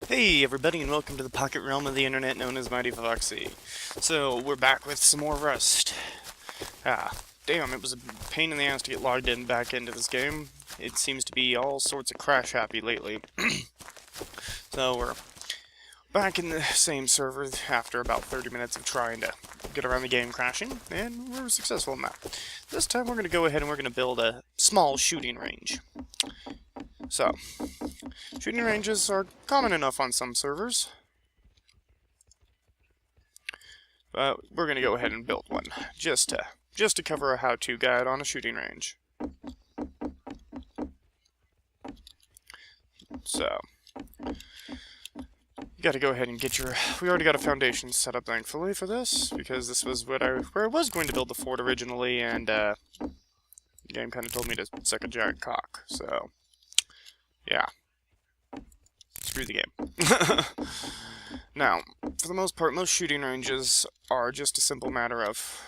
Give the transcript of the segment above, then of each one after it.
Hey everybody, and welcome to the pocket realm of the internet known as Mightyfoxxy. So, we're back with some more Rust. Damn, it was a pain in the ass to get logged in back into this game. It seems to be all sorts of crash happy lately. So, we're back in the same server after about 30 minutes of trying to get around the game crashing, and we're successful in that. This time we're going to go ahead and we're going to build a small shooting range. So, shooting ranges are common enough on some servers, but we're going to go ahead and build one, just to cover a how-to guide on a shooting range. So, you got to go ahead and get your... We already got a foundation set up, thankfully, for this, because this was where I was going to build the fort originally, and the game kind of told me to suck a giant cock, so... yeah. Screw the game. Now, for the most part, most shooting ranges are just a simple matter of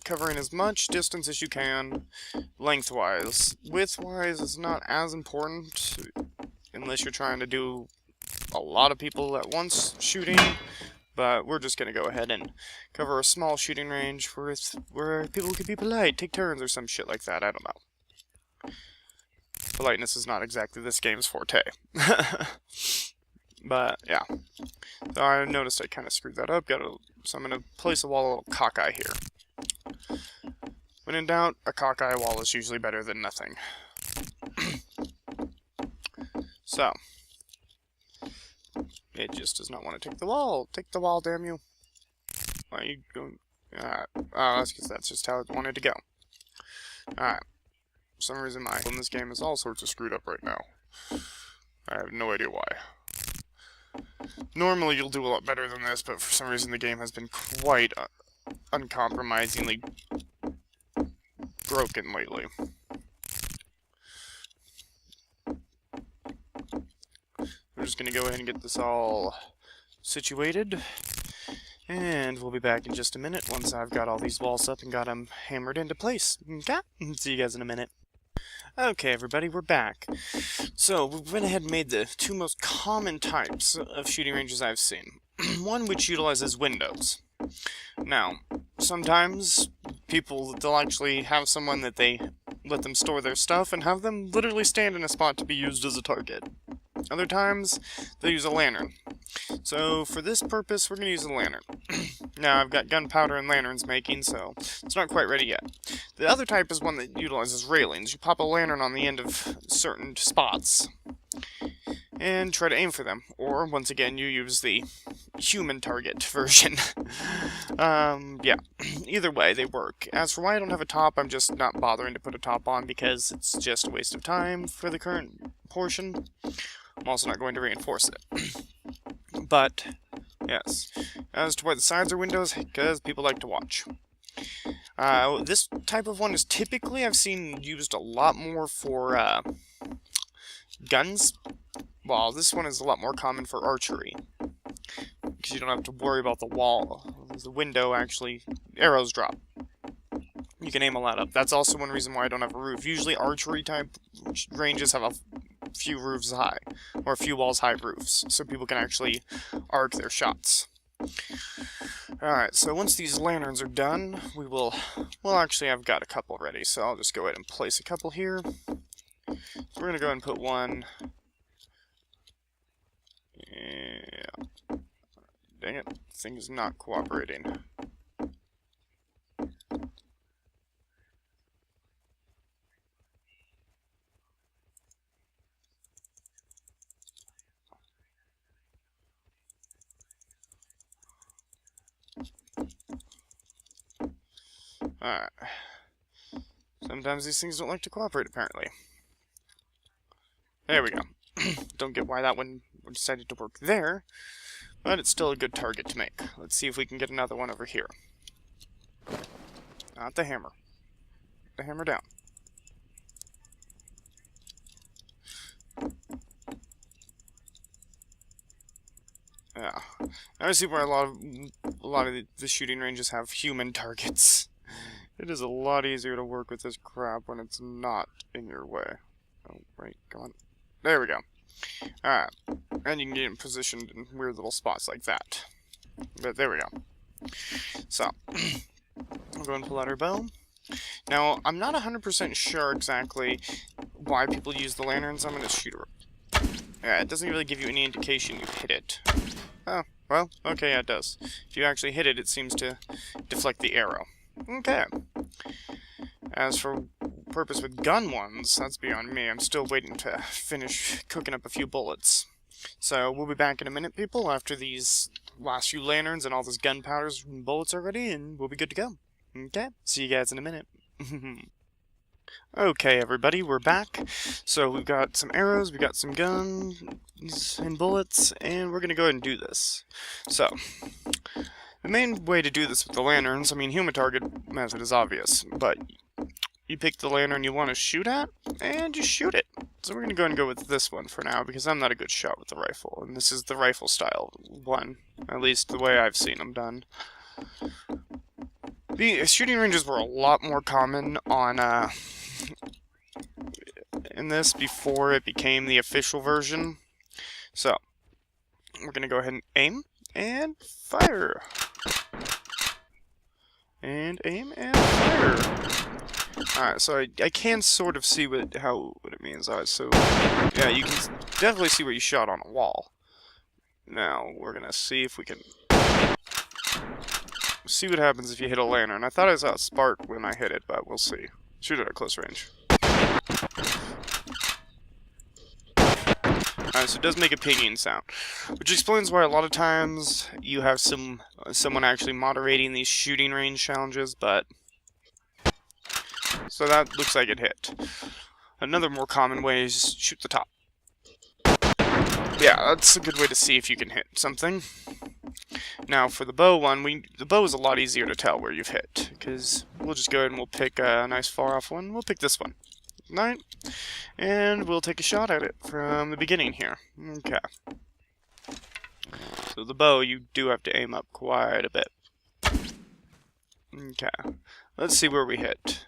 covering as much distance as you can, lengthwise. Widthwise is not as important, unless you're trying to do a lot of people at once shooting, but we're just going to go ahead and cover a small shooting range where people can be polite, take turns or some shit like that, I don't know. Politeness is not exactly this game's forte. But, yeah. So I noticed I kind of screwed that up. So I'm going to place a wall a little cockeye here. When in doubt, a cockeye wall is usually better than nothing. So. It just does not want to take the wall. Take the wall, damn you. Why are you going... that's because that's just how it wanted to go. Alright. For some reason my in this game is all sorts of screwed up right now. I have no idea why. Normally you'll do a lot better than this, but for some reason the game has been quite uncompromisingly broken lately. We're just going to go ahead and get this all situated, and we'll be back in just a minute once I've got all these walls up and got them hammered into place. Okay? See you guys in a minute. Okay, everybody, we're back. So, we went ahead and made the two most common types of shooting ranges I've seen. One which utilizes windows. Now, sometimes they'll actually have someone that they let them store their stuff and have them literally stand in a spot to be used as a target. Other times, they'll use a lantern. So, for this purpose, we're going to use a lantern. Now, I've got gunpowder and lanterns making, so it's not quite ready yet. The other type is one that utilizes railings. You pop a lantern on the end of certain spots and try to aim for them. Or, once again, you use the human target version. Yeah. Either way, they work. As for why I don't have a top, I'm just not bothering to put a top on because it's just a waste of time for the current portion. I'm also not going to reinforce it. But, yes. As to why the sides are windows, because people like to watch. This type of one is typically, I've seen used a lot more for guns, while this one is a lot more common for archery. Because you don't have to worry about the wall. The window actually, arrows drop. You can aim a lot up. That's also one reason why I don't have a roof. Usually archery type ranges have a few roofs high, or a few walls high roofs, so people can actually arc their shots. Alright, so once these lanterns are done, well actually I've got a couple ready, so I'll just go ahead and place a couple here. So we're going to go ahead and put one. Yeah. Dang it, thing is not cooperating. Alright. Sometimes these things don't like to cooperate, apparently. There we go. Don't get why that one decided to work there, but it's still a good target to make. Let's see if we can get another one over here. Not the hammer. The hammer down. Yeah. I see where a lot of the shooting ranges have human targets. It is a lot easier to work with this crap when it's not in your way. Oh, wait, come on. There we go. Alright, and you can get them positioned in weird little spots like that. But there we go. So, we'll go and pull out our bow. Now, I'm not 100% sure exactly why people use the lanterns. I'm going to shoot her. Yeah, it doesn't really give you any indication you hit it. Oh, well, okay, yeah, it does. If you actually hit it, it seems to deflect the arrow. Okay. As for purpose with gun ones, that's beyond me. I'm still waiting to finish cooking up a few bullets. So, we'll be back in a minute, people, after these last few lanterns and all this gunpowders and bullets are ready, and we'll be good to go. Okay, see you guys in a minute. Okay, everybody, we're back. So we've got some arrows, we've got some guns and bullets, and we're gonna go ahead and do this. So, the main way to do this with the lanterns, I mean, human target method is obvious, but you pick the lantern you want to shoot at, and you shoot it. So we're gonna go ahead and go with this one for now, because I'm not a good shot with the rifle, and this is the rifle style one, at least the way I've seen them done. The shooting ranges were a lot more common on, in this before it became the official version. So, we're gonna go ahead and aim, and fire. And aim, and fire. Alright, so I can sort of see what it means. Alright, so, yeah, you can definitely see where you shot on a wall. Now, we're gonna see if we can see what happens if you hit a lantern. I thought I saw a spark when I hit it, but we'll see. Shoot it at close range. Alright, so it does make a pinging sound, which explains why a lot of times you have someone actually moderating these shooting range challenges, but... So that looks like it hit. Another more common way is shoot the top. Yeah, that's a good way to see if you can hit something. Now, for the bow one, the bow is a lot easier to tell where you've hit, because we'll just go ahead and we'll pick a nice far-off one. We'll pick this one. Alright, and we'll take a shot at it from the beginning here. Okay. So the bow, you do have to aim up quite a bit. Okay. Let's see where we hit.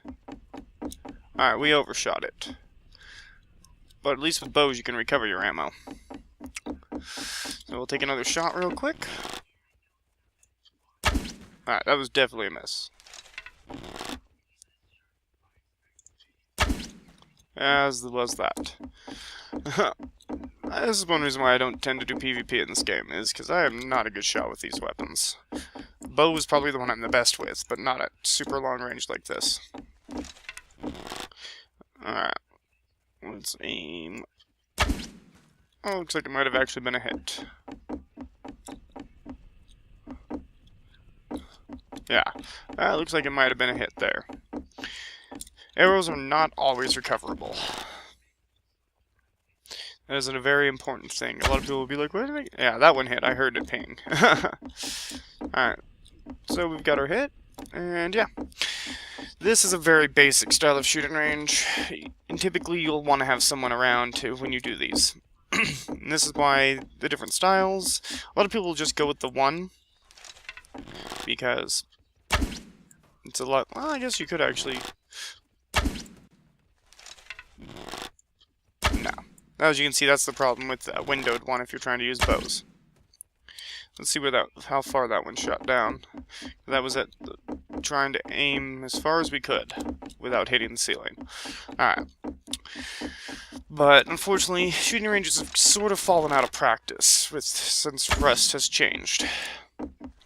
Alright, we overshot it. But at least with bows, you can recover your ammo. So we'll take another shot real quick. Alright, that was definitely a miss. As was that. This is one reason why I don't tend to do PvP in this game, is because I am not a good shot with these weapons. Bow is probably the one I'm the best with, but not at super long range like this. Alright. Let's aim. Oh, looks like it might have actually been a hit. Yeah, looks like it might have been a hit there. Arrows are not always recoverable. That is a very important thing. A lot of people will be like, "What did I..." Yeah, that one hit. I heard it ping. Alright, so we've got our hit, and yeah. This is a very basic style of shooting range, and typically you'll want to have someone around when you do these. And this is why the different styles, a lot of people will just go with the one, because it's a lot. Well, I guess you could actually. No. As you can see, that's the problem with the windowed one if you're trying to use bows. Let's see how far that one shot down. That was trying to aim as far as we could without hitting the ceiling. Alright. But unfortunately, shooting ranges have sort of fallen out of practice since Rust has changed.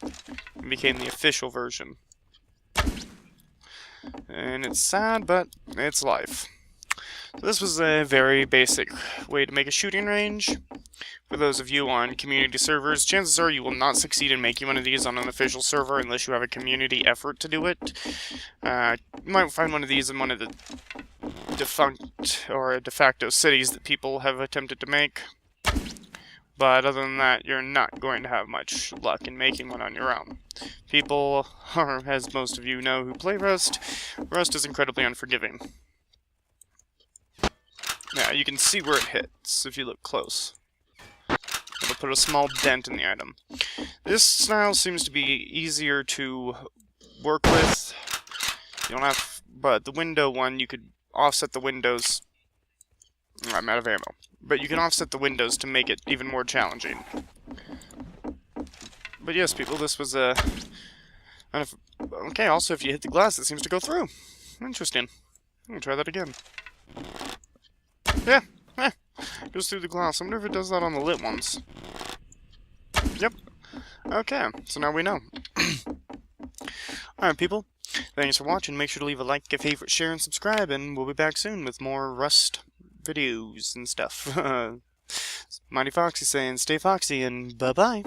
It became the official version. And it's sad, but it's life. So this was a very basic way to make a shooting range. For those of you on community servers, chances are you will not succeed in making one of these on an official server unless you have a community effort to do it. You might find one of these in one of the defunct or de facto cities that people have attempted to make. But other than that, you're not going to have much luck in making one on your own. People, or as most of you know who play Rust, Rust is incredibly unforgiving. Yeah, you can see where it hits if you look close. It'll put a small dent in the item. This style seems to be easier to work with. You don't have, but the window one, you could offset the windows. I'm out of ammo. but you can offset the windows to make it even more challenging. But yes, people, this was a... okay, also, if you hit the glass, it seems to go through. Interesting. I'm gonna try that again. Yeah, goes through the glass. I wonder if it does that on the lit ones. Yep. Okay, so now we know. Alright, people. Thanks for watching. Make sure to leave a like, a favorite, share, and subscribe, and we'll be back soon with more Rust videos and stuff. Mightyfoxxy saying stay foxy, and bye-bye.